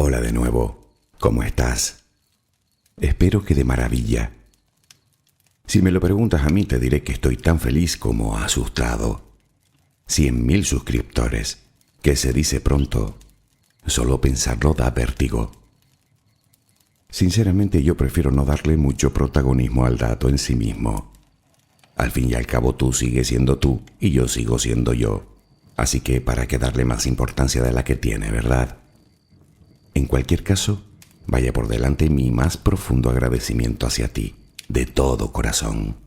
Hola de nuevo, ¿cómo estás? Espero que de maravilla. Si me lo preguntas a mí, te diré que estoy tan feliz como asustado. 100.000 suscriptores, que se dice pronto. Solo pensarlo da vértigo. Sinceramente, yo prefiero no darle mucho protagonismo al dato en sí mismo. Al fin y al cabo, tú sigues siendo tú y yo sigo siendo yo. Así que, ¿para qué darle más importancia de la que tiene, verdad? En cualquier caso, vaya por delante mi más profundo agradecimiento hacia ti, de todo corazón.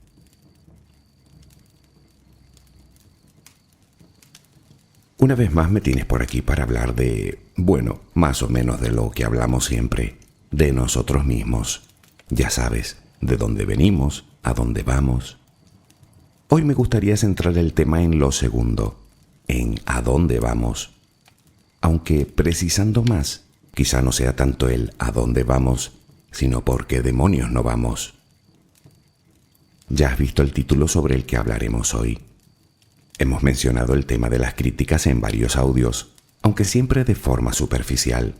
Una vez más me tienes por aquí para hablar más o menos de lo que hablamos siempre, de nosotros mismos. Ya sabes, de dónde venimos, a dónde vamos. Hoy me gustaría centrar el tema en lo segundo, en a dónde vamos. Aunque precisando más, quizá no sea tanto el a dónde vamos, sino por qué demonios no vamos. Ya has visto el título sobre el que hablaremos hoy. Hemos mencionado el tema de las críticas en varios audios, aunque siempre de forma superficial,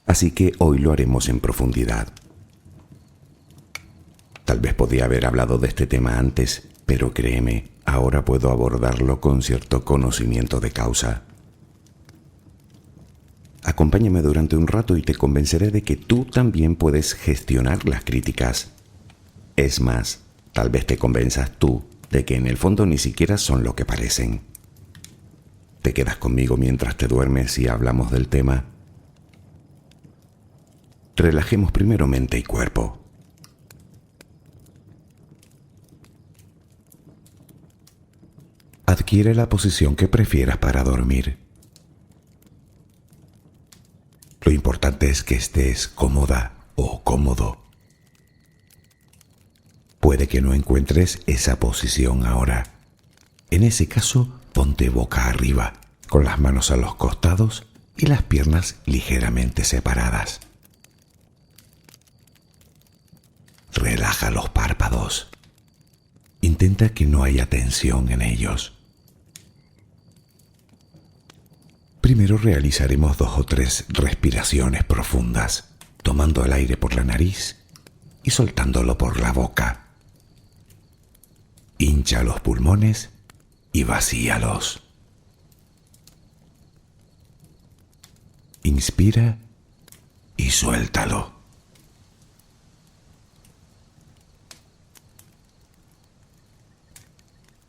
así que hoy lo haremos en profundidad. Tal vez podía haber hablado de este tema antes, pero créeme, ahora puedo abordarlo con cierto conocimiento de causa. Acompáñame durante un rato y te convenceré de que tú también puedes gestionar las críticas. Es más, tal vez te convenzas tú de que en el fondo ni siquiera son lo que parecen. ¿Te quedas conmigo mientras te duermes y hablamos del tema? Relajemos primero mente y cuerpo. Adquiere la posición que prefieras para dormir. Lo importante es que estés cómoda o cómodo. Puede que no encuentres esa posición ahora. En ese caso, ponte boca arriba, con las manos a los costados y las piernas ligeramente separadas. Relaja los párpados. Intenta que no haya tensión en ellos. Primero realizaremos 2 o 3 respiraciones profundas, tomando el aire por la nariz y soltándolo por la boca. Hincha los pulmones y vacíalos. Inspira y suéltalo.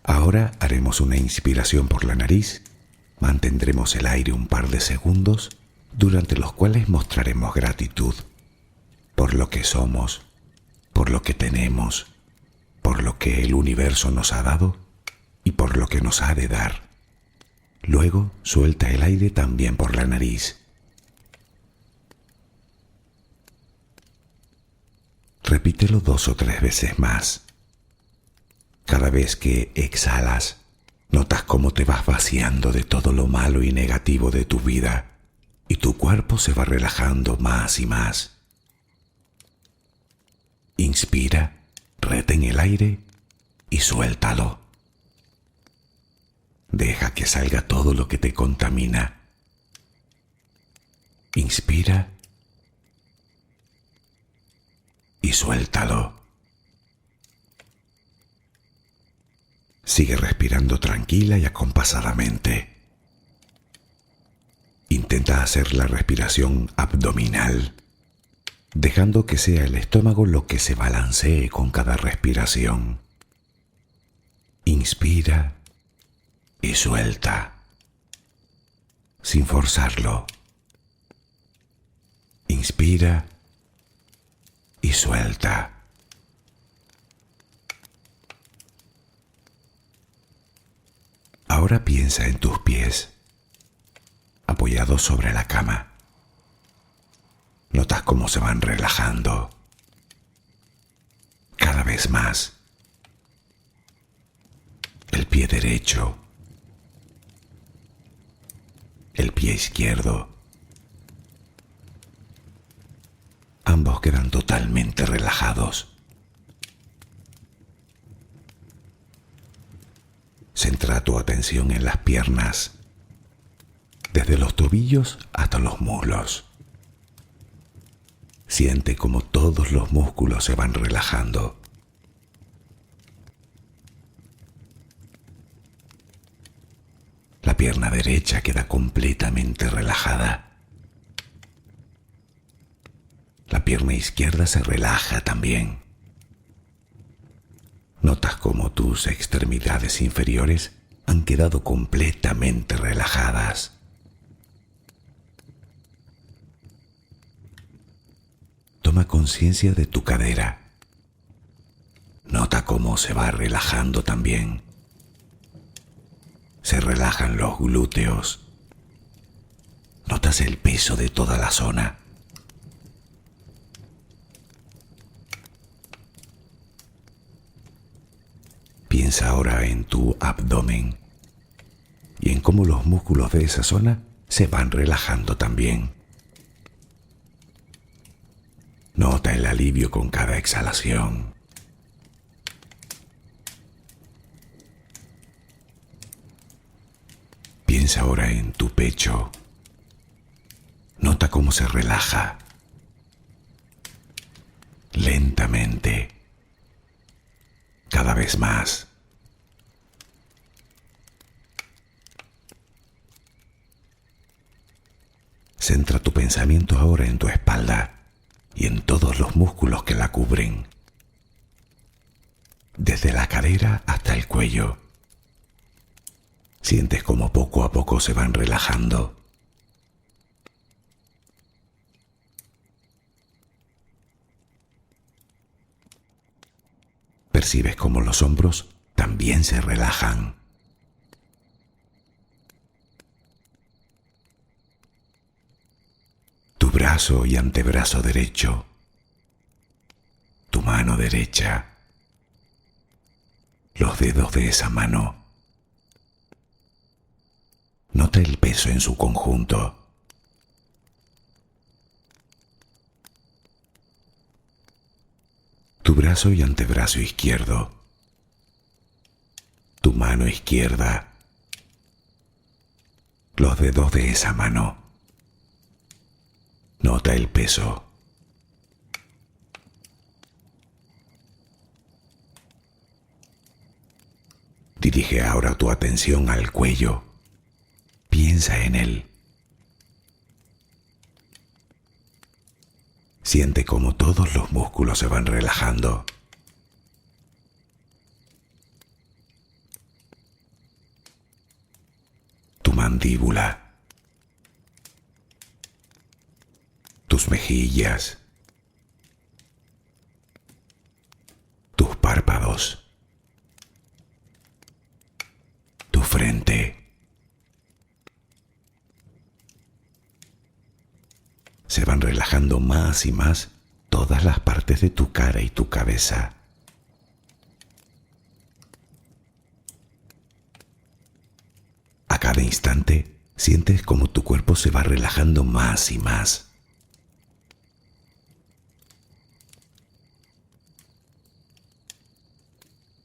Ahora haremos una inspiración por la nariz. Mantendremos el aire un par de segundos, durante los cuales mostraremos gratitud por lo que somos, por lo que tenemos, por lo que el universo nos ha dado y por lo que nos ha de dar. Luego suelta el aire también por la nariz. Repítelo 2 o 3 veces más. Cada vez que exhalas, notas cómo te vas vaciando de todo lo malo y negativo de tu vida y tu cuerpo se va relajando más y más. Inspira, retén el aire y suéltalo. Deja que salga todo lo que te contamina. Inspira y suéltalo. Sigue respirando tranquila y acompasadamente. Intenta hacer la respiración abdominal, dejando que sea el estómago lo que se balancee con cada respiración. Inspira y suelta, sin forzarlo. Inspira y suelta. Ahora piensa en tus pies, apoyados sobre la cama. Notas cómo se van relajando cada vez más. El pie derecho, el pie izquierdo. Ambos quedan totalmente relajados. Centra tu atención en las piernas, desde los tobillos hasta los muslos. Siente como todos los músculos se van relajando. La pierna derecha queda completamente relajada. La pierna izquierda se relaja también. Notas como tus extremidades inferiores han quedado completamente relajadas. Toma conciencia de tu cadera. Nota cómo se va relajando también. Se relajan los glúteos. Notas el peso de toda la zona. Piensa ahora en tu abdomen y en cómo los músculos de esa zona se van relajando también. Nota el alivio con cada exhalación. Piensa ahora en tu pecho. Nota cómo se relaja. Lentamente. Cada vez más. Centra tu pensamiento ahora en tu espalda y en todos los músculos que la cubren. Desde la cadera hasta el cuello. Sientes como poco a poco se van relajando. Percibes como los hombros también se relajan. Tu brazo y antebrazo derecho. Tu mano derecha. Los dedos de esa mano. Nota el peso en su conjunto. Tu brazo y antebrazo izquierdo. Tu mano izquierda. Los dedos de esa mano. Nota el peso. Dirige ahora tu atención al cuello. Piensa en él. Siente como todos los músculos se van relajando. Tu mandíbula. Tus mejillas. Tus párpados. Tu frente. Se van relajando más y más todas las partes de tu cara y tu cabeza. A cada instante sientes como tu cuerpo se va relajando más y más.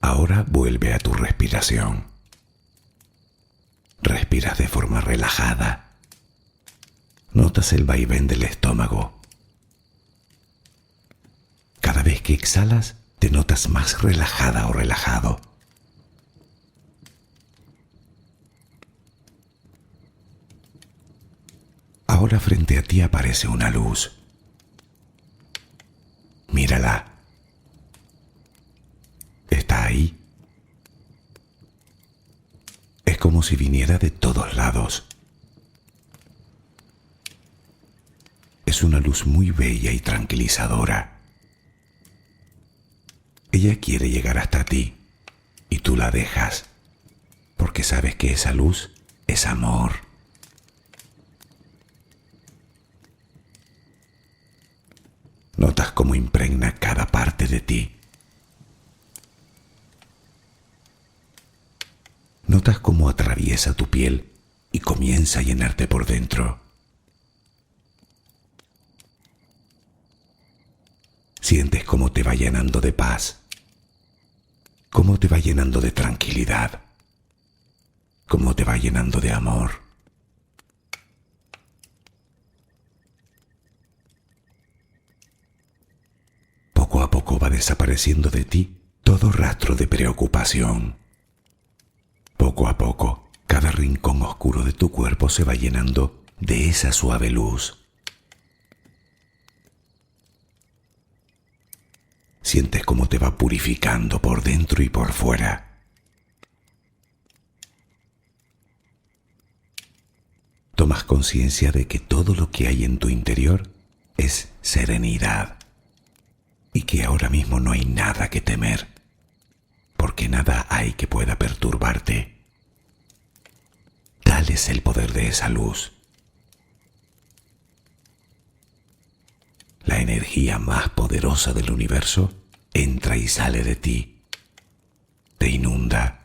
Ahora vuelve a tu respiración. Respiras de forma relajada. Notas el vaivén del estómago. Cada vez que exhalas, te notas más relajada o relajado. Ahora frente a ti aparece una luz. Mírala. Está ahí. Es como si viniera de todos lados. Es una luz muy bella y tranquilizadora. Ella quiere llegar hasta ti y tú la dejas porque sabes que esa luz es amor. Notas cómo impregna cada parte de ti. Notas cómo atraviesa tu piel y comienza a llenarte por dentro. Sientes cómo te va llenando de paz, cómo te va llenando de tranquilidad, cómo te va llenando de amor. desapareciendo de ti todo rastro de preocupación. Poco a poco, cada rincón oscuro de tu cuerpo se va llenando de esa suave luz. Sientes cómo te va purificando por dentro y por fuera. Tomas conciencia de que todo lo que hay en tu interior es serenidad y que ahora mismo no hay nada que temer, porque nada hay que pueda perturbarte. Tal es el poder de esa luz. La energía más poderosa del universo entra y sale de ti, te inunda,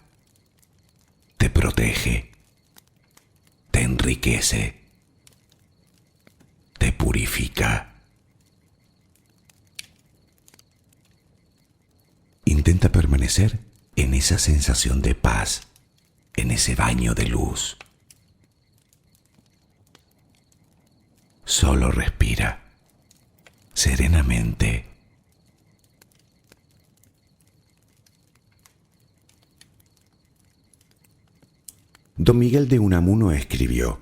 te protege, te enriquece, te purifica. Intenta permanecer en esa sensación de paz, en ese baño de luz. Solo respira serenamente. Don Miguel de Unamuno escribió: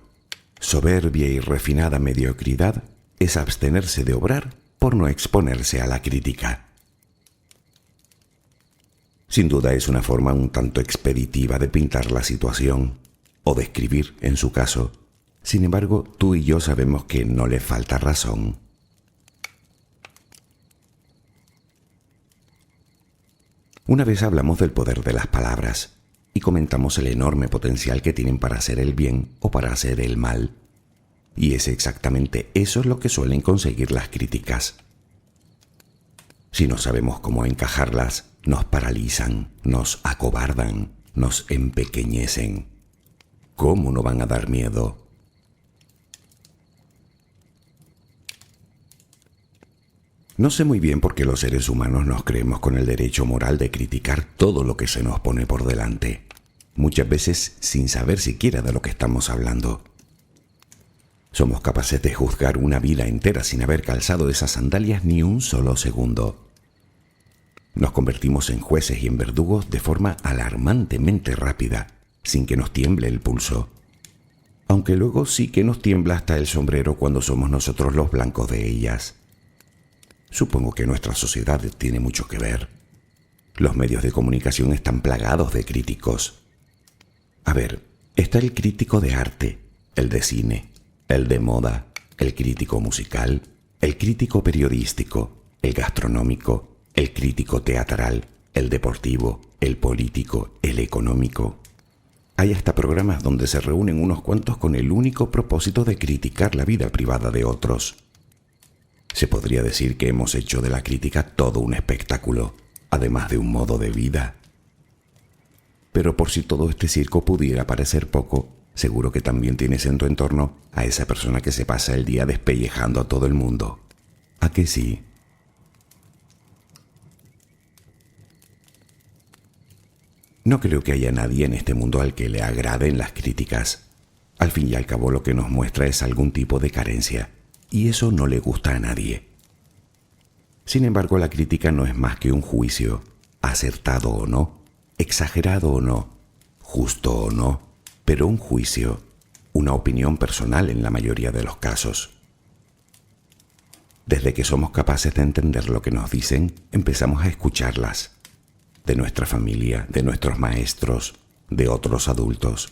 soberbia y refinada mediocridad es abstenerse de obrar por no exponerse a la crítica. Sin duda es una forma un tanto expeditiva de pintar la situación, o de escribir en su caso. Sin embargo, tú y yo sabemos que no le falta razón. Una vez hablamos del poder de las palabras y comentamos el enorme potencial que tienen para hacer el bien o para hacer el mal. Y es exactamente eso lo que suelen conseguir las críticas. Si no sabemos cómo encajarlas, nos paralizan, nos acobardan, nos empequeñecen. ¿Cómo no van a dar miedo? No sé muy bien por qué los seres humanos nos creemos con el derecho moral de criticar todo lo que se nos pone por delante, muchas veces sin saber siquiera de lo que estamos hablando. Somos capaces de juzgar una vida entera sin haber calzado esas sandalias ni un solo segundo. Nos convertimos en jueces y en verdugos de forma alarmantemente rápida, sin que nos tiemble el pulso. Aunque luego sí que nos tiembla hasta el sombrero cuando somos nosotros los blancos de ellas. Supongo que nuestra sociedad tiene mucho que ver. Los medios de comunicación están plagados de críticos. A ver, está el crítico de arte, el de cine, el de moda, el crítico musical, el crítico periodístico, el gastronómico, el crítico teatral, el deportivo, el político, el económico. Hay hasta programas donde se reúnen unos cuantos con el único propósito de criticar la vida privada de otros. Se podría decir que hemos hecho de la crítica todo un espectáculo, además de un modo de vida. Pero por si todo este circo pudiera parecer poco, seguro que también tienes en tu entorno a esa persona que se pasa el día despellejando a todo el mundo. ¿A que sí? No creo que haya nadie en este mundo al que le agraden las críticas. Al fin y al cabo lo que nos muestra es algún tipo de carencia, y eso no le gusta a nadie. Sin embargo, la crítica no es más que un juicio, acertado o no, exagerado o no, justo o no, pero un juicio, una opinión personal en la mayoría de los casos. Desde que somos capaces de entender lo que nos dicen, empezamos a escucharlas, de nuestra familia, de nuestros maestros, de otros adultos.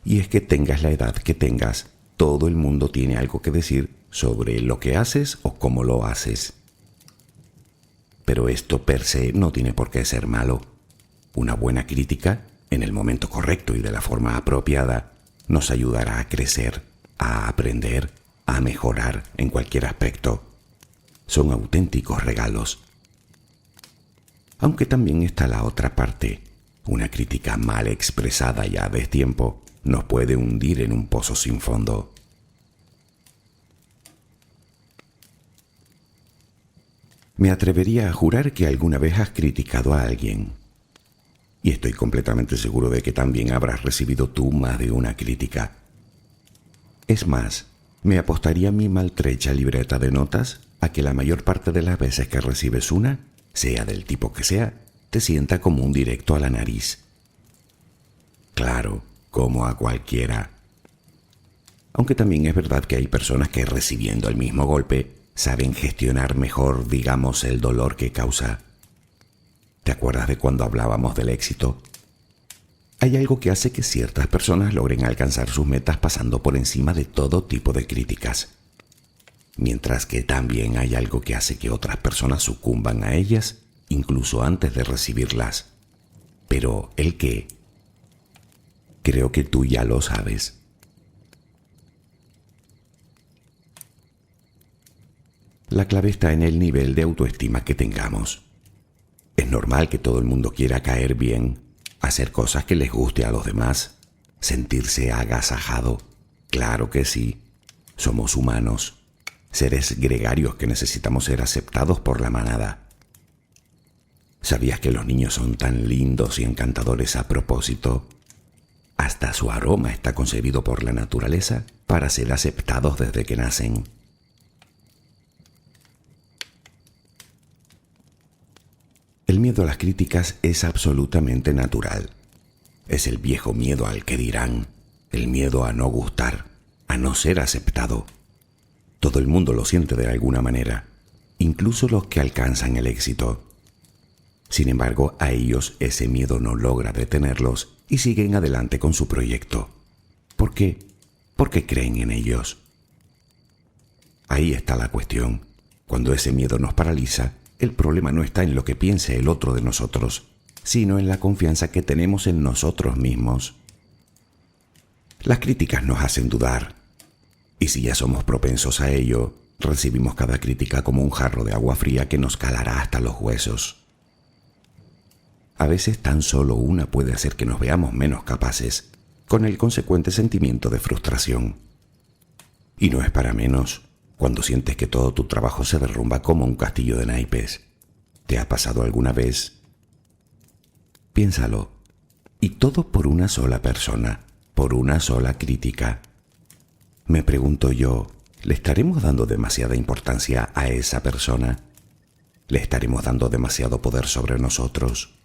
Y es que tengas la edad que tengas, todo el mundo tiene algo que decir sobre lo que haces o cómo lo haces. Pero esto per se no tiene por qué ser malo. Una buena crítica, en el momento correcto y de la forma apropiada, nos ayudará a crecer, a aprender, a mejorar en cualquier aspecto. Son auténticos regalos. Aunque también está la otra parte. Una crítica mal expresada y a destiempo nos puede hundir en un pozo sin fondo. Me atrevería a jurar que alguna vez has criticado a alguien. Y estoy completamente seguro de que también habrás recibido tú más de una crítica. Es más, me apostaría mi maltrecha libreta de notas a que la mayor parte de las veces que recibes una, sea del tipo que sea, te sienta como un directo a la nariz. Claro, como a cualquiera. Aunque también es verdad que hay personas que recibiendo el mismo golpe saben gestionar mejor, digamos, el dolor que causa. ¿Te acuerdas de cuando hablábamos del éxito? Hay algo que hace que ciertas personas logren alcanzar sus metas pasando por encima de todo tipo de críticas, mientras que también hay algo que hace que otras personas sucumban a ellas incluso antes de recibirlas. Pero ¿el qué? Creo que tú ya lo sabes. La clave está en el nivel de autoestima que tengamos. Es normal que todo el mundo quiera caer bien, hacer cosas que les guste a los demás, sentirse agasajado. Claro que sí, somos humanos, seres gregarios que necesitamos ser aceptados por la manada. ¿Sabías que los niños son tan lindos y encantadores a propósito? Hasta su aroma está concebido por la naturaleza para ser aceptados desde que nacen. El miedo a las críticas es absolutamente natural. Es el viejo miedo al que dirán, el miedo a no gustar, a no ser aceptado. Todo el mundo lo siente de alguna manera, incluso los que alcanzan el éxito. Sin embargo, a ellos ese miedo no logra detenerlos y siguen adelante con su proyecto. ¿Por qué? Porque creen en ellos. Ahí está la cuestión. Cuando ese miedo nos paraliza, el problema no está en lo que piense el otro de nosotros, sino en la confianza que tenemos en nosotros mismos. Las críticas nos hacen dudar, y si ya somos propensos a ello, recibimos cada crítica como un jarro de agua fría que nos calará hasta los huesos. A veces tan solo una puede hacer que nos veamos menos capaces, con el consecuente sentimiento de frustración. Y no es para menos cuando sientes que todo tu trabajo se derrumba como un castillo de naipes. ¿Te ha pasado alguna vez? Piénsalo. Y todo por una sola persona, por una sola crítica. Me pregunto yo, ¿le estaremos dando demasiada importancia a esa persona? ¿Le estaremos dando demasiado poder sobre nosotros?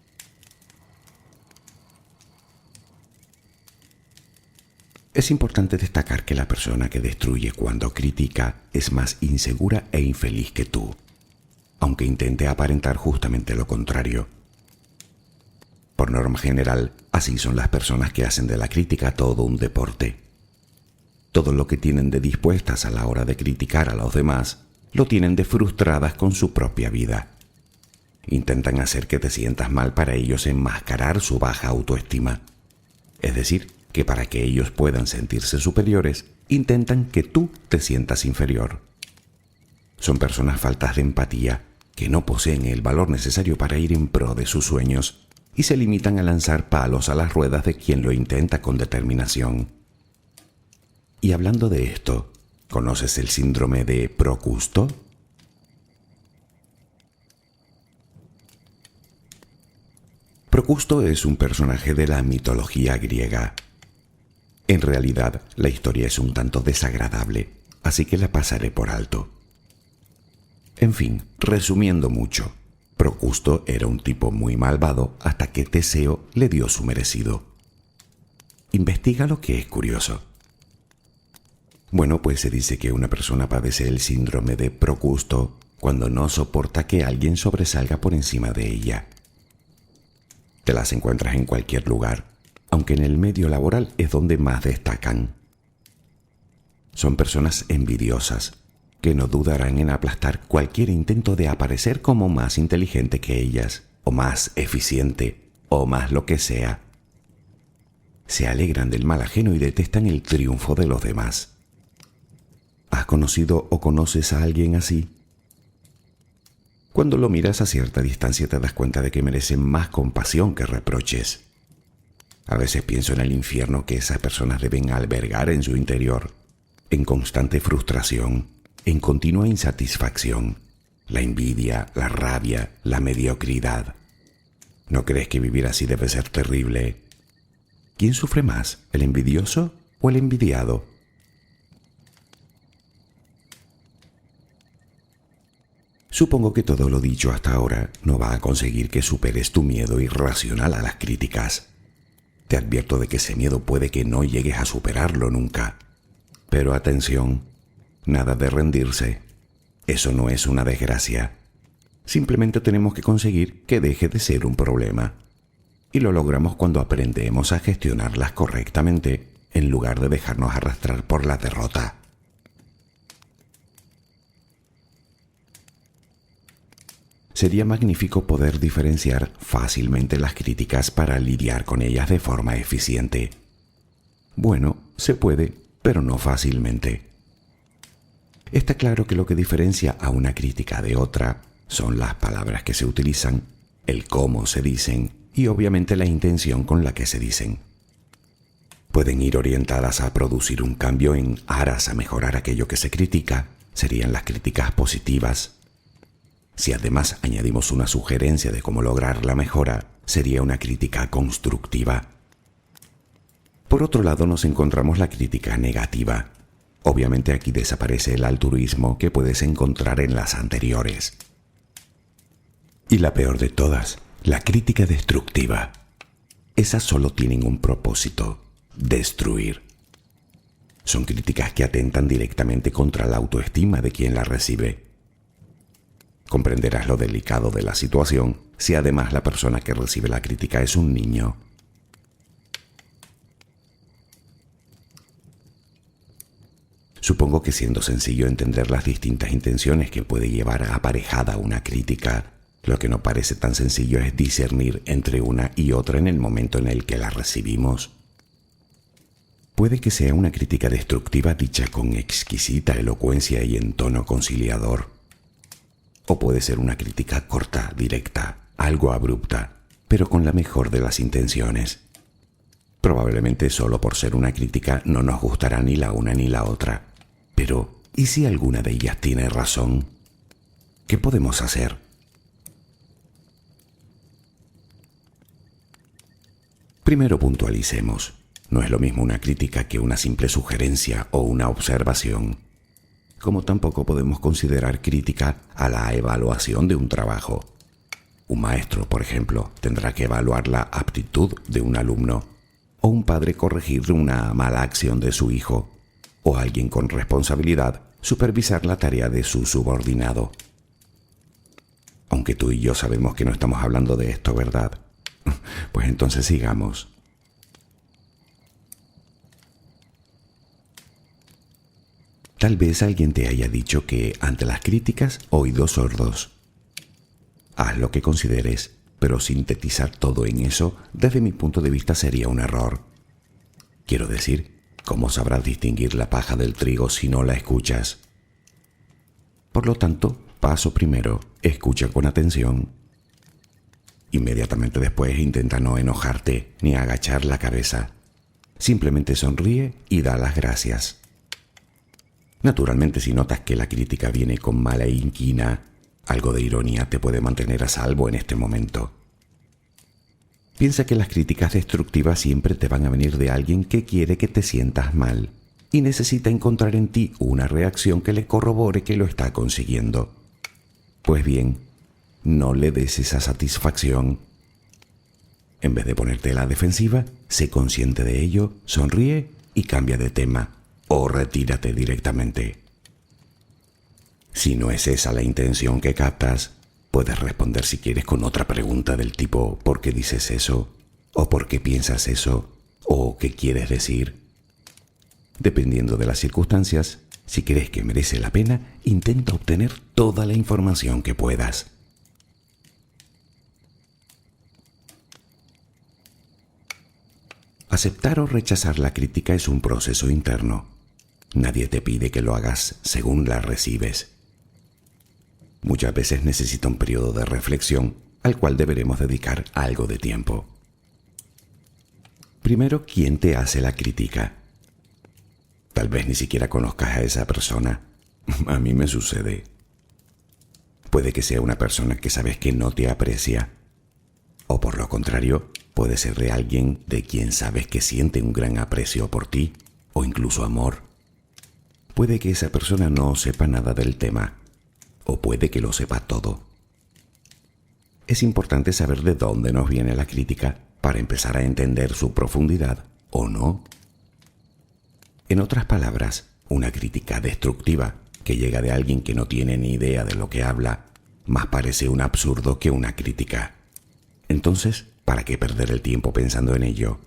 Es importante destacar que la persona que destruye cuando critica es más insegura e infeliz que tú, aunque intente aparentar justamente lo contrario. Por norma general, así son las personas que hacen de la crítica todo un deporte. Todo lo que tienen de dispuestas a la hora de criticar a los demás, lo tienen de frustradas con su propia vida. Intentan hacer que te sientas mal para ellos enmascarar su baja autoestima. Es decir, que para que ellos puedan sentirse superiores, intentan que tú te sientas inferior. Son personas faltas de empatía, que no poseen el valor necesario para ir en pro de sus sueños y se limitan a lanzar palos a las ruedas de quien lo intenta con determinación. Y hablando de esto, ¿conoces el síndrome de Procusto? Procusto es un personaje de la mitología griega. En realidad, la historia es un tanto desagradable, así que la pasaré por alto. En fin, resumiendo mucho, Procusto era un tipo muy malvado hasta que Teseo le dio su merecido. Investiga lo que es curioso. Bueno, pues se dice que una persona padece el síndrome de Procusto cuando no soporta que alguien sobresalga por encima de ella. Te las encuentras en cualquier lugar, aunque en el medio laboral es donde más destacan. Son personas envidiosas, que no dudarán en aplastar cualquier intento de aparecer como más inteligente que ellas, o más eficiente, o más lo que sea. Se alegran del mal ajeno y detestan el triunfo de los demás. ¿Has conocido o conoces a alguien así? Cuando lo miras a cierta distancia te das cuenta de que merecen más compasión que reproches. A veces pienso en el infierno que esas personas deben albergar en su interior, en constante frustración, en continua insatisfacción, la envidia, la rabia, la mediocridad. ¿No crees que vivir así debe ser terrible? ¿Quién sufre más, el envidioso o el envidiado? Supongo que todo lo dicho hasta ahora no va a conseguir que superes tu miedo irracional a las críticas. Te advierto de que ese miedo puede que no llegues a superarlo nunca. Pero atención, nada de rendirse. Eso no es una desgracia. Simplemente tenemos que conseguir que deje de ser un problema. Y lo logramos cuando aprendemos a gestionarlas correctamente en lugar de dejarnos arrastrar por la derrota. Sería magnífico poder diferenciar fácilmente las críticas para lidiar con ellas de forma eficiente. Bueno, se puede, pero no fácilmente. Está claro que lo que diferencia a una crítica de otra son las palabras que se utilizan, el cómo se dicen y obviamente la intención con la que se dicen. Pueden ir orientadas a producir un cambio en aras a mejorar aquello que se critica, serían las críticas positivas. Si además añadimos una sugerencia de cómo lograr la mejora, sería una crítica constructiva. Por otro lado, nos encontramos la crítica negativa. Obviamente aquí desaparece el altruismo que puedes encontrar en las anteriores. Y la peor de todas, la crítica destructiva. Esas solo tienen un propósito: destruir. Son críticas que atentan directamente contra la autoestima de quien la recibe. Comprenderás lo delicado de la situación si además la persona que recibe la crítica es un niño. Supongo que siendo sencillo entender las distintas intenciones que puede llevar aparejada una crítica, lo que no parece tan sencillo es discernir entre una y otra en el momento en el que la recibimos. Puede que sea una crítica destructiva dicha con exquisita elocuencia y en tono conciliador. O puede ser una crítica corta, directa, algo abrupta, pero con la mejor de las intenciones. Probablemente solo por ser una crítica no nos gustará ni la una ni la otra. Pero, ¿y si alguna de ellas tiene razón? ¿Qué podemos hacer? Primero puntualicemos. No es lo mismo una crítica que una simple sugerencia o una observación. Como tampoco podemos considerar crítica a la evaluación de un trabajo. Un maestro, por ejemplo, tendrá que evaluar la aptitud de un alumno, o un padre corregir una mala acción de su hijo, o alguien con responsabilidad supervisar la tarea de su subordinado. Aunque tú y yo sabemos que no estamos hablando de esto, ¿verdad? Pues entonces sigamos. Tal vez alguien te haya dicho que ante las críticas, oídos sordos. Haz lo que consideres, pero sintetizar todo en eso, desde mi punto de vista, sería un error. Quiero decir, ¿cómo sabrás distinguir la paja del trigo si no la escuchas? Por lo tanto, paso primero, escucha con atención. Inmediatamente después intenta no enojarte ni agachar la cabeza. Simplemente sonríe y da las gracias. Naturalmente, si notas que la crítica viene con mala inquina, algo de ironía te puede mantener a salvo en este momento. Piensa que las críticas destructivas siempre te van a venir de alguien que quiere que te sientas mal y necesita encontrar en ti una reacción que le corrobore que lo está consiguiendo. Pues bien, no le des esa satisfacción. En vez de ponerte a la defensiva, sé consciente de ello, sonríe y cambia de tema. O retírate directamente. Si no es esa la intención que captas, puedes responder si quieres con otra pregunta del tipo ¿por qué dices eso? ¿O por qué piensas eso? ¿O qué quieres decir? Dependiendo de las circunstancias, si crees que merece la pena, intenta obtener toda la información que puedas. Aceptar o rechazar la crítica es un proceso interno. Nadie te pide que lo hagas según la recibes. Muchas veces necesita un periodo de reflexión al cual deberemos dedicar algo de tiempo. Primero, ¿quién te hace la crítica? Tal vez ni siquiera conozcas a esa persona. A mí me sucede. Puede que sea una persona que sabes que no te aprecia. O por lo contrario, puede ser de alguien de quien sabes que siente un gran aprecio por ti o incluso amor. Puede que esa persona no sepa nada del tema. o puede que lo sepa todo. Es importante saber de dónde nos viene la crítica para empezar a entender su profundidad o no. En otras palabras, una crítica destructiva que llega de alguien que no tiene ni idea de lo que habla, más parece un absurdo que una crítica. Entonces, ¿para qué perder el tiempo pensando en ello?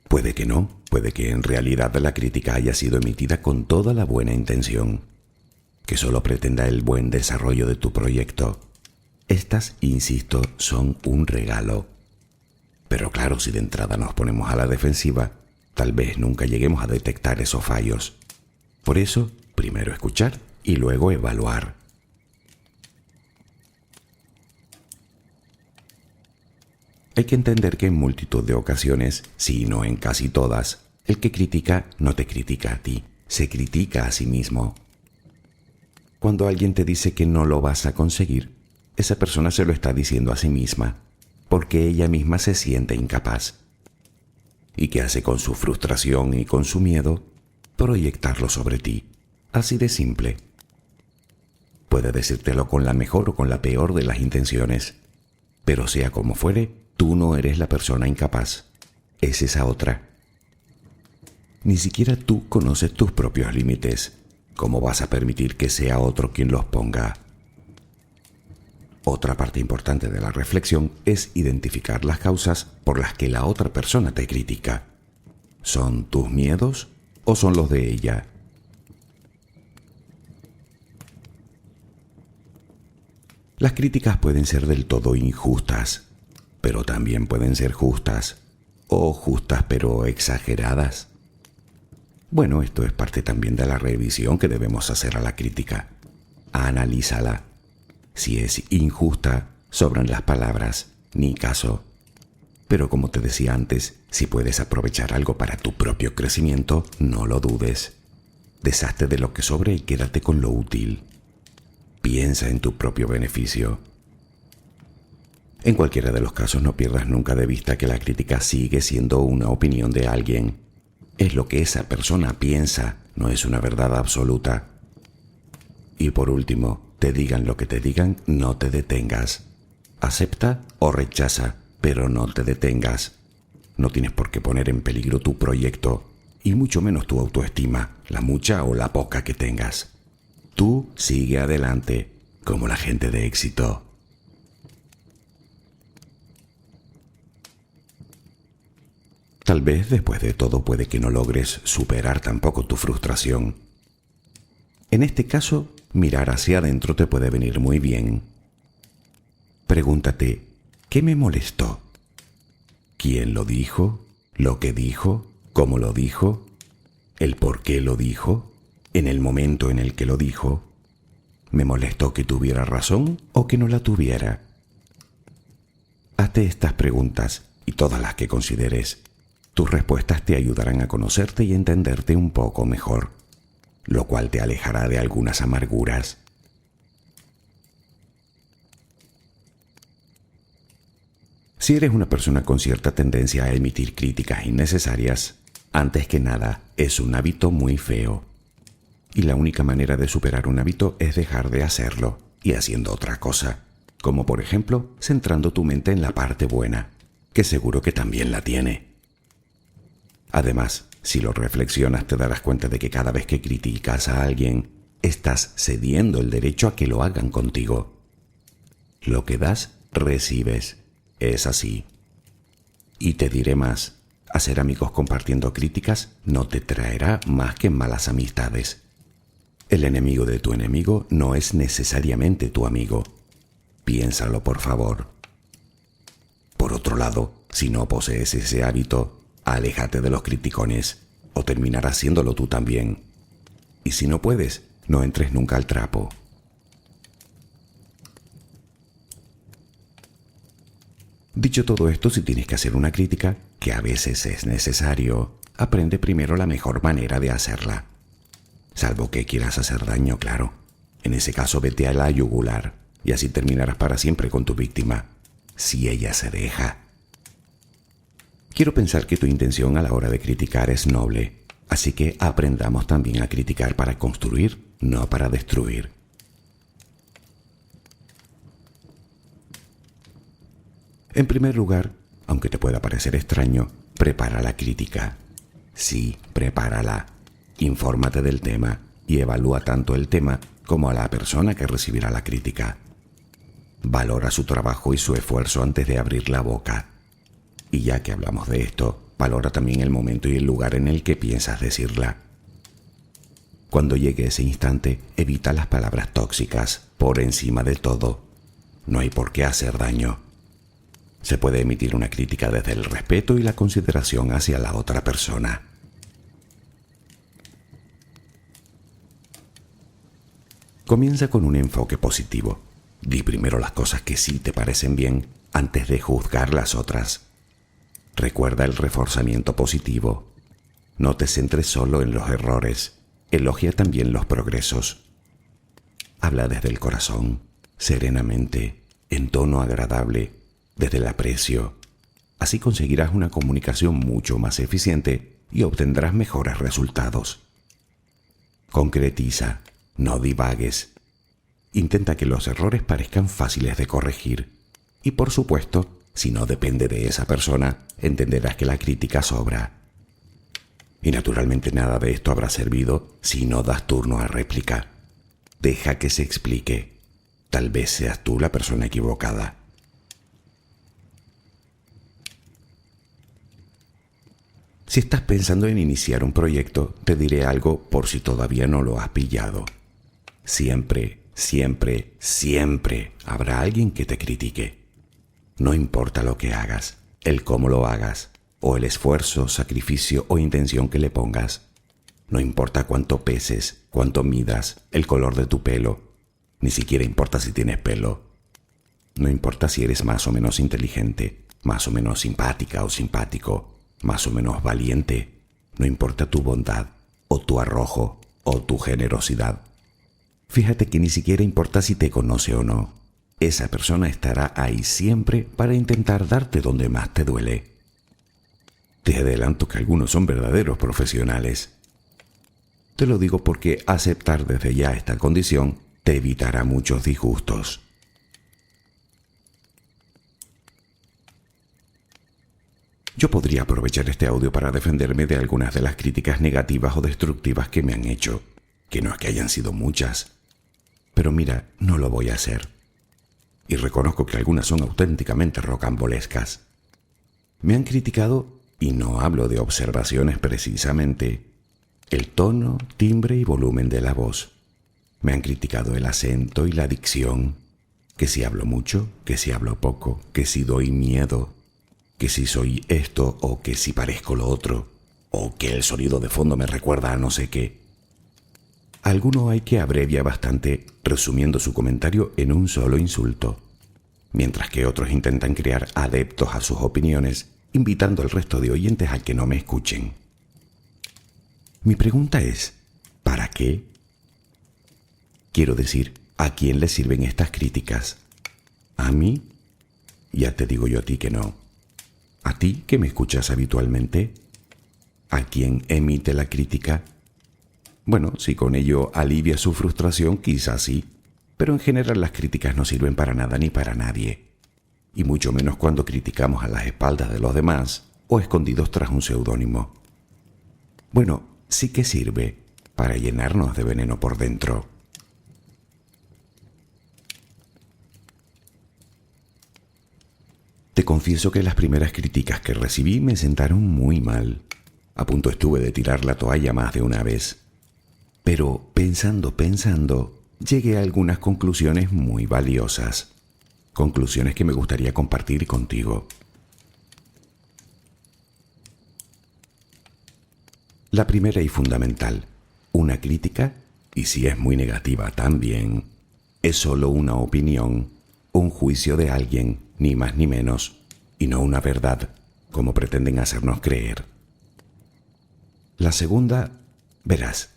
Puede que no, puede que en realidad la crítica haya sido emitida con toda la buena intención, que solo pretenda el buen desarrollo de tu proyecto. Estas, insisto, son un regalo. Pero claro, si de entrada nos ponemos a la defensiva, tal vez nunca lleguemos a detectar esos fallos. Por eso, primero escuchar y luego evaluar. Hay que entender que en multitud de ocasiones, si no en casi todas, el que critica no te critica a ti, se critica a sí mismo. Cuando alguien te dice que no lo vas a conseguir, esa persona se lo está diciendo a sí misma, porque ella misma se siente incapaz. ¿Y qué hace con su frustración y con su miedo? Proyectarlo sobre ti, así de simple. Puede decírtelo con la mejor o con la peor de las intenciones, pero sea como fuere, tú no eres la persona incapaz, es esa otra. Ni siquiera tú conoces tus propios límites. ¿Cómo vas a permitir que sea otro quien los ponga? Otra parte importante de la reflexión es identificar las causas por las que la otra persona te critica. ¿Son tus miedos o son los de ella? Las críticas pueden ser del todo injustas, pero también pueden ser justas, o justas pero exageradas. Bueno, esto es parte también de la revisión que debemos hacer a la crítica. Analízala. Si es injusta, sobran las palabras, ni caso. Pero como te decía antes, si puedes aprovechar algo para tu propio crecimiento, no lo dudes. Deshazte de lo que sobre y quédate con lo útil. Piensa en tu propio beneficio. En cualquiera de los casos, no pierdas nunca de vista que la crítica sigue siendo una opinión de alguien. Es lo que esa persona piensa, no es una verdad absoluta. Y por último, te digan lo que te digan, no te detengas. Acepta o rechaza, pero no te detengas. No tienes por qué poner en peligro tu proyecto, y mucho menos tu autoestima, la mucha o la poca que tengas. Tú sigue adelante, como la gente de éxito. Tal vez después de todo puede que no logres superar tampoco tu frustración. En este caso, mirar hacia adentro te puede venir muy bien. Pregúntate, ¿qué me molestó? ¿Quién lo dijo? ¿Lo que dijo? ¿Cómo lo dijo? ¿El por qué lo dijo? ¿En el momento en el que lo dijo? ¿Me molestó que tuviera razón o que no la tuviera? Hazte estas preguntas y todas las que consideres. Tus respuestas te ayudarán a conocerte y entenderte un poco mejor, lo cual te alejará de algunas amarguras. Si eres una persona con cierta tendencia a emitir críticas innecesarias, antes que nada, es un hábito muy feo. Y la única manera de superar un hábito es dejar de hacerlo y haciendo otra cosa, como por ejemplo, centrando tu mente en la parte buena, que seguro que también la tiene. Además, si lo reflexionas te darás cuenta de que cada vez que criticas a alguien, estás cediendo el derecho a que lo hagan contigo. Lo que das, recibes. Es así. Y te diré más, hacer amigos compartiendo críticas no te traerá más que malas amistades. El enemigo de tu enemigo no es necesariamente tu amigo. Piénsalo, por favor. Por otro lado, si no posees ese hábito, aléjate de los criticones, o terminarás haciéndolo tú también. Y si no puedes, no entres nunca al trapo. Dicho todo esto, si tienes que hacer una crítica, que a veces es necesario, aprende primero la mejor manera de hacerla. Salvo que quieras hacer daño, claro. En ese caso, vete a la yugular, y así terminarás para siempre con tu víctima, si ella se deja. Quiero pensar que tu intención a la hora de criticar es noble, así que aprendamos también a criticar para construir, no para destruir. En primer lugar, aunque te pueda parecer extraño, prepara la crítica. Sí, prepárala. Infórmate del tema y evalúa tanto el tema como a la persona que recibirá la crítica. Valora su trabajo y su esfuerzo antes de abrir la boca. Y ya que hablamos de esto, valora también el momento y el lugar en el que piensas decirla. Cuando llegue ese instante, evita las palabras tóxicas por encima de todo. No hay por qué hacer daño. Se puede emitir una crítica desde el respeto y la consideración hacia la otra persona. Comienza con un enfoque positivo. Di primero las cosas que sí te parecen bien antes de juzgar las otras. Recuerda el reforzamiento positivo. No te centres solo en los errores. Elogia también los progresos. Habla desde el corazón, serenamente, en tono agradable, desde el aprecio. Así conseguirás una comunicación mucho más eficiente y obtendrás mejores resultados. Concretiza, no divagues. Intenta que los errores parezcan fáciles de corregir. Y por supuesto, si no depende de esa persona, entenderás que la crítica sobra. Y naturalmente nada de esto habrá servido si no das turno a réplica. Deja que se explique. Tal vez seas tú la persona equivocada. Si estás pensando en iniciar un proyecto, te diré algo por si todavía no lo has pillado. Siempre, siempre, siempre habrá alguien que te critique. No importa lo que hagas, el cómo lo hagas, o el esfuerzo, sacrificio o intención que le pongas. No importa cuánto peses, cuánto midas, el color de tu pelo. Ni siquiera importa si tienes pelo. No importa si eres más o menos inteligente, más o menos simpática o simpático, más o menos valiente. No importa tu bondad, o tu arrojo, o tu generosidad. Fíjate que ni siquiera importa si te conoce o no. Esa persona estará ahí siempre para intentar darte donde más te duele. Te adelanto que algunos son verdaderos profesionales. Te lo digo porque aceptar desde ya esta condición te evitará muchos disgustos. Yo podría aprovechar este audio para defenderme de algunas de las críticas negativas o destructivas que me han hecho, que no es que hayan sido muchas. Pero mira, no lo voy a hacer. Y reconozco que algunas son auténticamente rocambolescas. Me han criticado, y no hablo de observaciones precisamente, el tono, timbre y volumen de la voz. Me han criticado el acento y la dicción, que si hablo mucho, que si hablo poco, que si doy miedo, que si soy esto o que si parezco lo otro, o que el sonido de fondo me recuerda a no sé qué. Alguno hay que abrevia bastante, resumiendo su comentario en un solo insulto, mientras que otros intentan crear adeptos a sus opiniones, invitando al resto de oyentes a que no me escuchen. Mi pregunta es, ¿para qué? Quiero decir, ¿a quién le sirven estas críticas? ¿A mí? Ya te digo yo a ti que no. ¿A ti que me escuchas habitualmente? ¿A quién emite la crítica? Bueno, si con ello alivia su frustración, quizás sí, pero en general las críticas no sirven para nada ni para nadie, y mucho menos cuando criticamos a las espaldas de los demás o escondidos tras un seudónimo. Bueno, sí que sirve para llenarnos de veneno por dentro. Te confieso que las primeras críticas que recibí me sentaron muy mal. A punto estuve de tirar la toalla más de una vez. Pero pensando, llegué a algunas conclusiones muy valiosas. Conclusiones que me gustaría compartir contigo. La primera y fundamental, una crítica, y si es muy negativa también, es solo una opinión, un juicio de alguien, ni más ni menos, y no una verdad, como pretenden hacernos creer. La segunda, verás,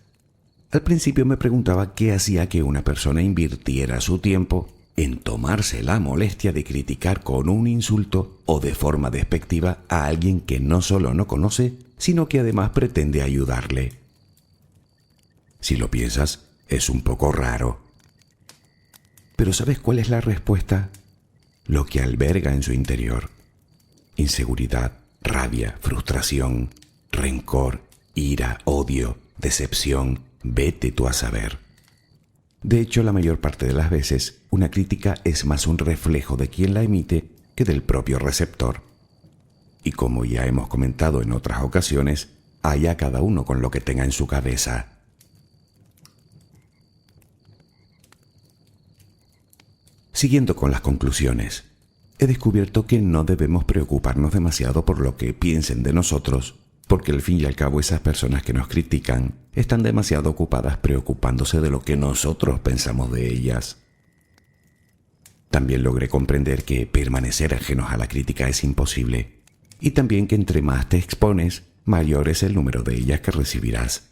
al principio me preguntaba qué hacía que una persona invirtiera su tiempo en tomarse la molestia de criticar con un insulto o de forma despectiva a alguien que no solo no conoce, sino que además pretende ayudarle. Si lo piensas, es un poco raro. Pero ¿sabes cuál es la respuesta? lo que alberga en su interior. Inseguridad, rabia, frustración, rencor, ira, odio, decepción, vete tú a saber. De hecho, la mayor parte de las veces, una crítica es más un reflejo de quien la emite que del propio receptor. Y como ya hemos comentado en otras ocasiones, allá cada uno con lo que tenga en su cabeza. Siguiendo con las conclusiones, he descubierto que no debemos preocuparnos demasiado por lo que piensen de nosotros, porque al fin y al cabo esas personas que nos critican están demasiado ocupadas preocupándose de lo que nosotros pensamos de ellas. También logré comprender que permanecer ajenos a la crítica es imposible, y también que entre más te expones, mayor es el número de ellas que recibirás.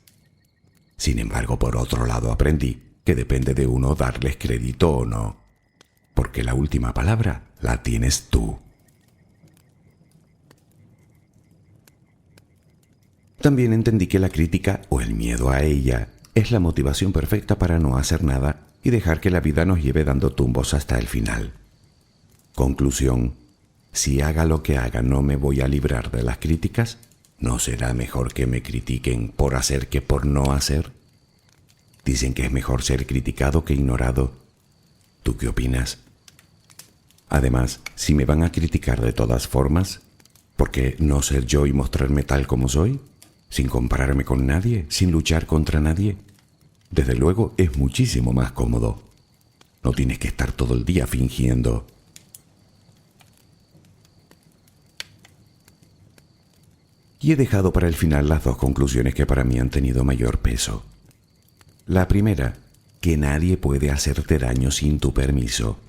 Sin embargo, por otro lado aprendí que depende de uno darles crédito o no, porque la última palabra la tienes tú. También entendí que la crítica o el miedo a ella es la motivación perfecta para no hacer nada y dejar que la vida nos lleve dando tumbos hasta el final. Conclusión: si haga lo que haga no me voy a librar de las críticas, ¿no será mejor que me critiquen por hacer que por no hacer? Dicen que es mejor ser criticado que ignorado. ¿Tú qué opinas? Además, si me van a criticar de todas formas, ¿por qué no ser yo y mostrarme tal como soy? Sin compararme con nadie, sin luchar contra nadie. Desde luego es muchísimo más cómodo. No tienes que estar todo el día fingiendo. Y he dejado para el final las dos conclusiones que para mí han tenido mayor peso. La primera, que nadie puede hacerte daño sin tu permiso,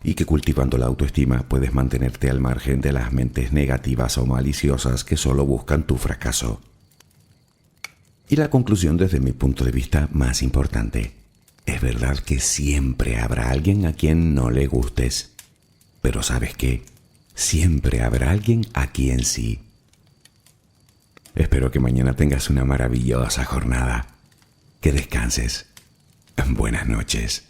y que cultivando la autoestima puedes mantenerte al margen de las mentes negativas o maliciosas que solo buscan tu fracaso. Y la conclusión desde mi punto de vista más importante: es verdad que siempre habrá alguien a quien no le gustes, pero ¿sabes qué? Siempre habrá alguien a quien sí. Espero que mañana tengas una maravillosa jornada. Que descanses. Buenas noches.